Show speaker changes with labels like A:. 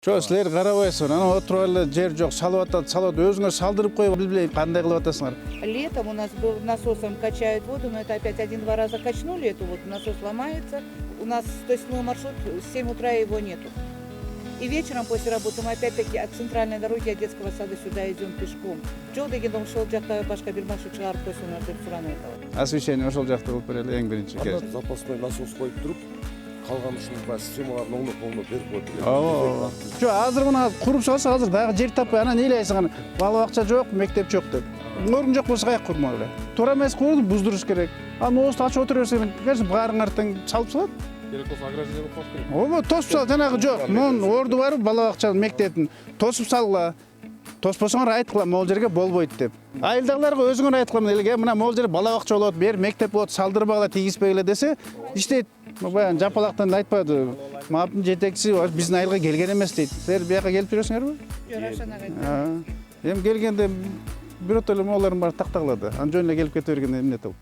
A: Чо, силер карабайсыңар, ана отуруп эле жер жок, салып атат, өзүңөр салдырып коюп билбей кандай кылып атасыңар.
B: Летом у нас был насосом качают воду, но это опять один-два раза качнули эту воду, насос ломается. У нас 107 маршрут, с 7 утра его нету. И вечером после работы мы опять-таки от центральной дороги, от детского сада сюда идем пешком. Жол дегенде ошол жакта башка бир маршрут чыгарып койсоңор деп суранып атабыз.
A: Освещение ошол жакта болуп берели эң биринчи кез.
C: Запасной насос коюп туруп, калган ушундай системаларды оңдоп берип коет.
A: Ооба. Жо, азыр мына куруп салса, азыр дагы жер таппай, ана нейлейсиң, ана бала бакча жок, мектеп жок деп. Орун жок болсо каяк курмак эле. Туура эмес курду, буздуруш керек. Аны оозду ачып отура берсең, конечно, баарыңар тең салып салат.
D: Керек болса ограждение кылып коюш керек.
A: Ооба, тосуп сал, жанагы жок. Мун орду бар, бала бакчанын, мектептин тосуп салгыла. Тоспосоңор айткыла, могул жерге болбойт деп. Айылдагыларга өзүңөр айткыла, эле мына могул жерде бала бакча болот, бер мектеп болот, салдырбагыла, тийгизбегиле десе, иштейт. Баягы жапалактан айтпады. Маптын жетекчиси биздин айылга келген эмес дейт. Силер бияка келип жүрөсүңөрбү?
B: Жок, Равшан агай.
A: Эми келгенде бирөтө эле моголордун баары тактагыла да. Анан жөн эле келип кете бергенде эмне толк.